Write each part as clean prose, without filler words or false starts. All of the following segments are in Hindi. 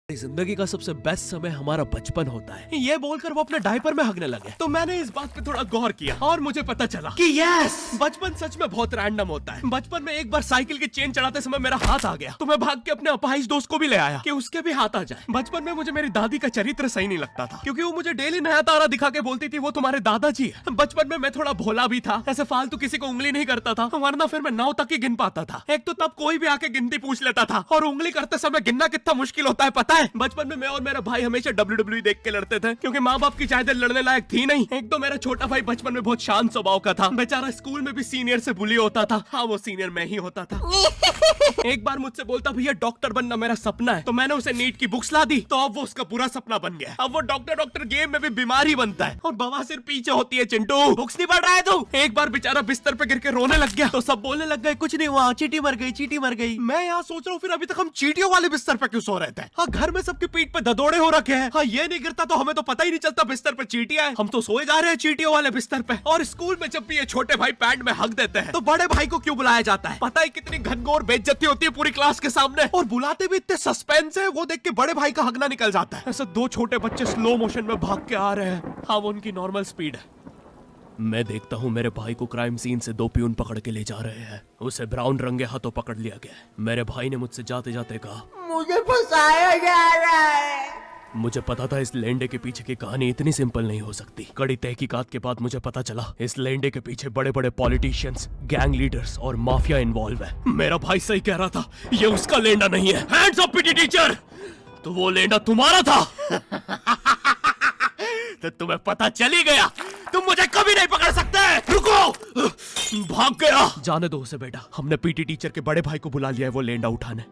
जिंदगी का सबसे बेस्ट समय हमारा बचपन होता है। ये बोलकर वो अपने डायपर में हगने लगे तो मैंने इस बात पे थोड़ा गौर किया और मुझे पता चला कि यस, बचपन सच में बहुत रैंडम होता है। बचपन में एक बार साइकिल की चेन चढ़ाते समय मेरा हाथ आ गया तो मैं भाग के अपने अपाहिज दोस्त को भी ले आया कि उसके भी हाथ आ जाए। बचपन में मुझे मेरी दादी का चरित्र सही नहीं लगता था क्योंकि वो मुझे डेली नया तारा दिखा के बोलती थी वो तुम्हारे दादाजी है। बचपन में मैं थोड़ा भोला भी था, ऐसे फालतू किसी को उंगली नहीं करता था, वरना फिर मैं 9 तक ही गिन पाता था। एक तो तब कोई भी आके गिनती पूछ लेता था और उंगली करते समय गिनना कितना मुश्किल होता है पता है। बचपन में मैं और मेरा भाई हमेशा WWE देख के लड़ते थे क्योंकि माँ बाप की चाहते लड़ने लायक थी नहीं। एक तो मेरा छोटा भाई बचपन में बहुत शांत स्वभाव का था, बेचारा स्कूल में भी सीनियर से बुली होता था। हाँ, वो सीनियर मैं ही होता था। एक बार मुझसे बोलता भैया डॉक्टर बनना मेरा सपना है, तो मैंने उसे नीट की बुक्स ला दी तो अब वो उसका पूरा सपना बन गया। अब वो डॉक्टर गेम में भी बीमारी बनता है और बवासीर पीछे होती है। चिंटू बुक्स नहीं पढ़ रहा है तू? एक बार बेचारा बिस्तर पे गिर के रोने लग गया तो सब बोलने लग गए कुछ नहीं हुआ, चींटी मर गई, चींटी मर गई। मैं यहाँ सोच रहा हूँ फिर अभी तक हम चींटियों वाले बिस्तर पे क्यों सो रहे थे? हाँ, घर में सबकी पीठ पे ददोड़े हो रखे हैं। हाँ, ये नहीं गिरता तो हमें तो पता ही नहीं चलता बिस्तर पे चींटियां हैं। हम तो सोए जा रहे हैं चींटियों वाले बिस्तर पे। और स्कूल में जब भी ये छोटे भाई पैंट में हक देते हैं तो बड़े भाई को क्यों बुलाया जाता है? पता है कितनी घनघोर बेइज्जती होती है पूरी क्लास के सामने, और बुलाते भी इतने सस्पेंस है, वो देख के बड़े भाई का हगना निकल जाता है। ऐसे 2 छोटे बच्चे स्लो मोशन में भाग के आ रहे हैं। हाँ, वो उनकी नॉर्मल स्पीड है। मैं देखता हूँ मेरे भाई को क्राइम सीन से 2 पियून पकड़ के ले जा रहे हैं। उसे ब्राउन रंगे हाथों पकड़ लिया गया। मेरे भाई ने मुझसे जाते जाते कहा मुझे फंसाया जा रहा है। मुझे पता था इस लेंडे के पीछे की कहानी इतनी सिंपल नहीं हो सकती। कड़ी तहकीकात के बाद मुझे पता चला इस लेंडे के पीछे बड़े बड़े पॉलिटिशियंस, गैंग लीडर्स और माफिया इन्वॉल्व है। मेरा भाई सही कह रहा था, ये उसका लेंडा नहीं है। हैंड्स अप पीटी टीचर, तो वो लेंडा तुम्हारा था। तो तुम्हें पता चली गया, तुम मुझे कभी नहीं पकड़ सकते। रुको, भाग गया। जाने दो उसे बेटा, हमने पीटी टीचर के बड़े भाई को बुला लिया है वो लेंडा उठाने।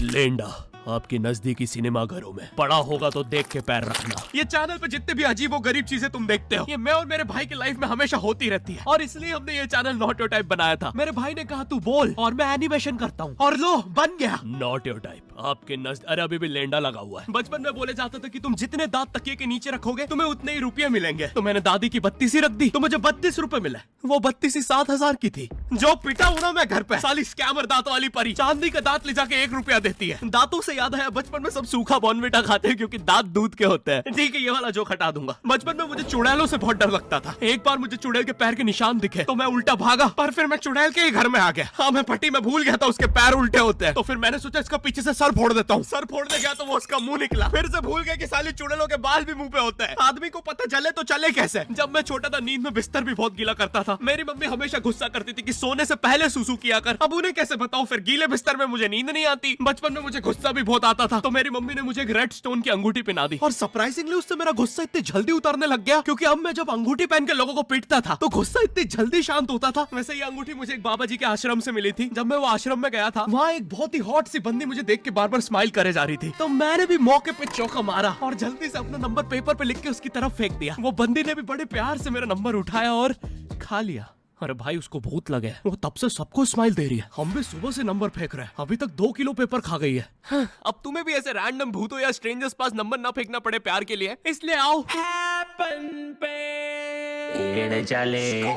लेंडा आपकी नजदीकी सिनेमा घरों में पड़ा होगा तो देख के पैर रखना। ये चैनल पे जितने भी अजीब और गरीब चीजें तुम देखते हो ये मैं और मेरे भाई की लाइफ में हमेशा होती रहती है, और इसलिए हमने ये चैनल नॉट योर टाइप बनाया था। मेरे भाई ने कहा तू बोल और मैं एनिमेशन करता हूँ, और लो बन गया नॉट योर टाइप। आपके अरे अभी भी लेंडा लगा हुआ है। बचपन में बोले जाता था कि तुम जितने दांत तकिए के नीचे रखोगे तुम्हें उतने ही रुपये मिलेंगे। तो मैंने दादी की 32 रख दी तो मुझे 32 रुपए मिले। वो 32 7,000 की थी। जो पिटा हूं ना मैं घर पे, साली स्कैमर दांत वाली परी चांदी का दांत ले जाके 1 रुपया देती है। दांतों से याद आया, बचपन में सब सूखा बॉर्नविटा खाते हैं क्योंकि दांत दूध के होते हैं। ठीक है, ये वाला जोक हटा दूंगा। बचपन में मुझे चुड़ैलों से बहुत डर लगता था। एक बार मुझे चुड़ैल के पैर के निशान दिखे तो मैं उल्टा भागा, पर फिर मैं चुड़ैल के ही घर में आ गया। हाँ, मैं पट्टी में भूल गया था उसके पैर उल्टे होते हैं, तो फिर मैंने सोचा इसका पीछे से सर फोड़ देता हूँ। सर फोड़ने गया तो वो उसका मुंह निकला। फिर से भूल गया कि साली चुड़ैलों के बाल भी मुंह पे होते हैं। आदमी को पता चले तो चले कैसे। जब मैं छोटा था नींद में बिस्तर भी बहुत गीला करता था। मेरी मम्मी हमेशा गुस्सा करती थी कि सोने से पहले सुसु किया कर। अब उन्हें कैसे बताऊं, फिर गीले बिस्तर में मुझे नींद नहीं आती। बचपन में मुझे गुस्सा भी बहुत आता था तो मेरी मम्मी ने मुझे एक रेड स्टोन की अंगूठी पहना दी, और सरप्राइजिंगली उससे मेरा गुस्सा इतनी जल्दी उतरने लग गया क्योंकि अब मैं जब अंगूठी पहन के लोगों को पीटता था तो गुस्सा इतनी जल्दी शांत होता था। वैसे ये अंगूठी मुझे एक बाबा जी के आश्रम से मिली थी। जब मैं वो आश्रम में गया था वहाँ एक बहुत ही हॉट सी बंदी मुझे देख के बार बार स्माइल करे जा रही थी, तो मैंने भी मौके पे चौका मारा और जल्दी से अपना नंबर पेपर पे लिख के उसकी तरफ फेंक दिया। वो बंदी ने भी बड़े प्यार से मेरा नंबर उठाया और खा लिया। अरे भाई, उसको भूत लगे, वो तब से सबको स्माइल दे रही है। हम भी सुबह से नंबर फेंक रहे हैं, अभी तक 2 किलो पेपर खा गई है। हाँ, अब तुम्हें भी ऐसे रैंडम भूतों या स्ट्रेंजर्स पास नंबर ना फेंकना पड़े प्यार के लिए, इसलिए आओ हैपन पे चले।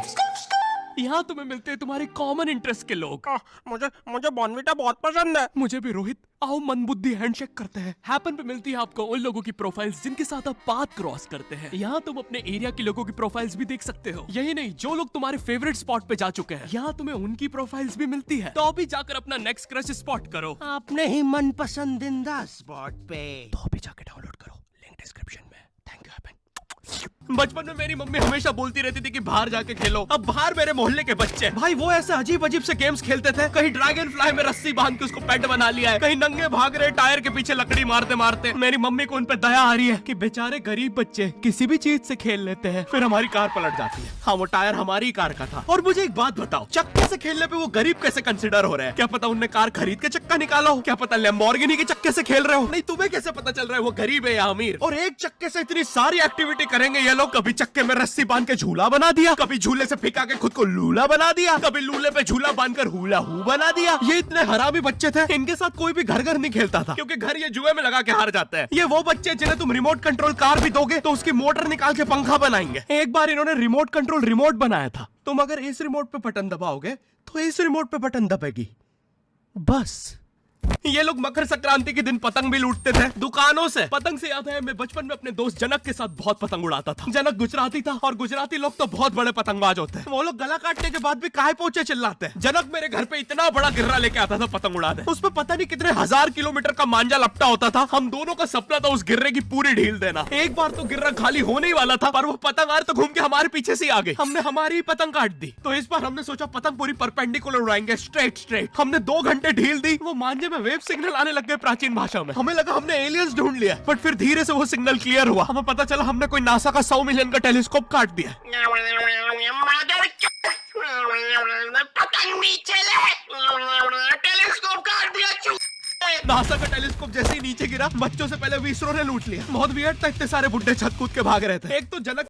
यहाँ तुम्हें मिलते हैं तुम्हारे कॉमन इंटरेस्ट के लोग। मुझे बॉर्नविटा बहुत पसंद है। मुझे भी रोहित। आओ मन बुद्धि हैंडशेक करते हैं। हैपन पे मिलती है आपको उन लोगों की प्रोफाइल्स जिनके साथ आप पाथ क्रॉस करते हैं। यहाँ तुम अपने एरिया के लोगों की प्रोफाइल्स भी देख सकते हो। यही नहीं, जो लोग तुम्हारे फेवरेट स्पॉट पे जा चुके हैं यहाँ तुम्हें उनकी प्रोफाइल्स भी मिलती है। तो अभी जाकर अपना नेक्स्ट क्रश स्पॉट करो अपने ही मन पसंदीदा स्पॉट पे। तो अभी जाके डाउनलोड करो, लिंक डिस्क्रिप्शन में। Thank you happen. बचपन में मेरी मम्मी हमेशा बोलती रहती थी कि बाहर जाके खेलो। अब बाहर मेरे मोहल्ले के बच्चे भाई वो ऐसे अजीब अजीब से गेम्स खेलते थे। कहीं ड्रैगन फ्लाई में रस्सी बांध के उसको पेट बना लिया है, कहीं नंगे भाग रहे टायर के पीछे लकड़ी मारते मारते। मेरी मम्मी को उन पे दया आ रही है कि बेचारे गरीब बच्चे किसी भी चीज से खेल लेते हैं, फिर हमारी कार पलट जाती है। हाँ, वो टायर हमारी कार का था। और मुझे एक बात बताओ, चक्के से खेलने पे वो गरीब कैसे कंसिडर हो रहे हैं? क्या पता उनने कार खरीद के चक्का निकाला हो, क्या पता लैम्बोर्गिनी के चक्के से खेल रहे हो। नहीं, तुम्हें कैसे पता चल रहा है वो गरीब है या अमीर? और एक चक्के से इतनी सारी एक्टिविटी करेंगे ये लोग। कभी चक्के में रस्सी बांध के झूला बना दिया, कभी झूले से फिका के खुद को लूला बना दिया, कभी लूले पे झूला बांधकर हुला हू बना दिया। ये इतने हरामी बच्चे थे, इनके साथ कोई भी घर घर नहीं खेलता था क्योंकि घर ये जुए में लगा के हार जाते हैं। ये वो बच्चे जिन्हें तुम रिमोट कंट्रोल कार भी दोगे तो उसकी मोटर निकाल के पंखा बनाएंगे। एक बार इन्होंने रिमोट कंट्रोल रिमोट बनाया था। तुम अगर इस रिमोट पे बटन दबाओगे तो इस रिमोट पे बटन दबेगी, बस ये लोग मकर संक्रांति के दिन पतंग भी लूटते थे दुकानों से। पतंग से याद है, मैं बचपन में अपने दोस्त जनक के साथ बहुत पतंग उड़ाता था। जनक गुजराती था और गुजराती लोग तो बहुत बड़े पतंगबाज होते हैं। वो लोग गला काटने के बाद भी काहे पोचे चिल्लाते हैं। जनक मेरे घर पे इतना बड़ा गिर्रा लेके आता था पतंग उड़ाने। उसमें पता नहीं कितने 1000 किलोमीटर का मांझा लपटा होता था। हम दोनों का सपना था उस गिर्रे की पूरी ढील देना। एक बार तो गिर्रा खाली होने ही वाला था, पर वो पतंग आर तो घूम के हमारे पीछे से आ गई। हमने हमारी ही पतंग काट दी। तो इस बार हमने सोचा पतंग पूरी परपेंडिकुलर उड़ाएंगे, स्ट्रेट। हमने 2 घंटे ढील दी। वो मांझे में वेव सिग्नल आने लग गए प्राचीन भाषा में। हमें लगा हमने एलियंस ढूंढ लिया, बट फिर धीरे से वो सिग्नल क्लियर हुआ। हमें पता चला हमने कोई नासा का 100 मिलियन का टेलीस्कोप काट दिया। पतंग नीचे ले, टेलीस्कोप काट दिया। नासा का टेलीस्कोप जैसे ही नीचे गिरा, बच्चों से पहले विसरो ने लूट लिया। बहुत वियर्ड था, इतने सारे बुड्ढे छत कूद के भाग रहे थे। एक तो जनक